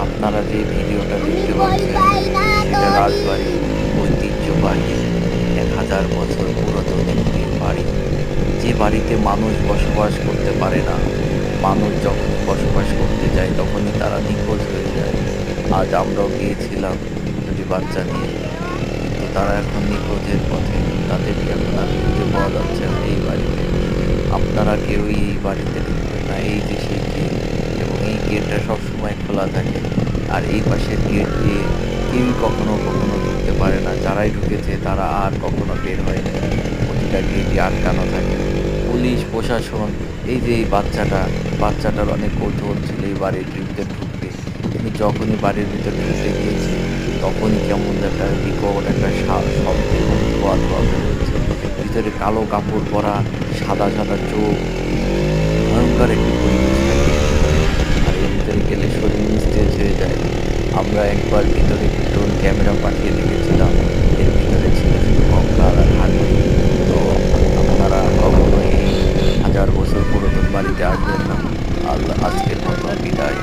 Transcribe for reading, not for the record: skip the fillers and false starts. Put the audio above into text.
আপনারা যে ভিডিওটা দেখতে পাচ্ছেন সেটা রাজবাড়ি ঐতিহ্যবাহী 1000 বছর পুরাতন একটি বাড়ি, যে বাড়িতে মানুষ বসবাস করতে পারে না। মানুষ যখনই বসবাস করতে যায় তখনই তারা নিখোঁজ হয়ে যায়। আজ আমরাও গিয়েছিলাম দুটি বাচ্চা নিয়ে, কিন্তু তারা এখন নিখোঁজের পথে। তাদেরকে এখন আর খুঁজে পাওয়া যাচ্ছে না এই বাড়িতে। আপনারা কেউই এই বাড়িতে ঢুকবেন না। এই যে সেই গেট, এবং এই গেটটা সবসময় খোলা থাকে। আর এই পাশের গেট দিয়ে কেউই কখনো কখনো ঢুকতে পারে না। যারাই ঢুকেছে তারা আর কখনো বের হয়নি। প্রতিটা গেটই আটকানো থাকে। পুলিশ প্রশাসন, এই যে এই বাচ্চাটার অনেক কৌতূহল ছিল এই বাড়ির ভিতরে ঢুকবে, কিন্তু যখনই বাড়ির ভিতরে ঢুকতে গিয়েছে তখনই কেমন একটা বিকট একটা শব্দ এবং ধোঁয়া ধোঁয়া বের হচ্ছে। ভিতরে কালো কাপড় পরা, সাদা সাদা চোখ, ভয়ঙ্কর একটি পরিবেশ থাকে এর ভিতরে। আর এর ভিতরে গেলে শরীর নিস্তেজ হয়ে যায়। আমরা একবার ভিতরে ড্রোন ক্যামেরা পাঠিয়ে দেখেছিলাম, এর ভিতরে ছিল শুধু কঙ্কাল আর হাড্ডি। তো আপনারা কখনোই এই 1000 বছর পুরাতন বাড়িতে আসবেন না। আল্লাহ, আজকের মতো বিদায়।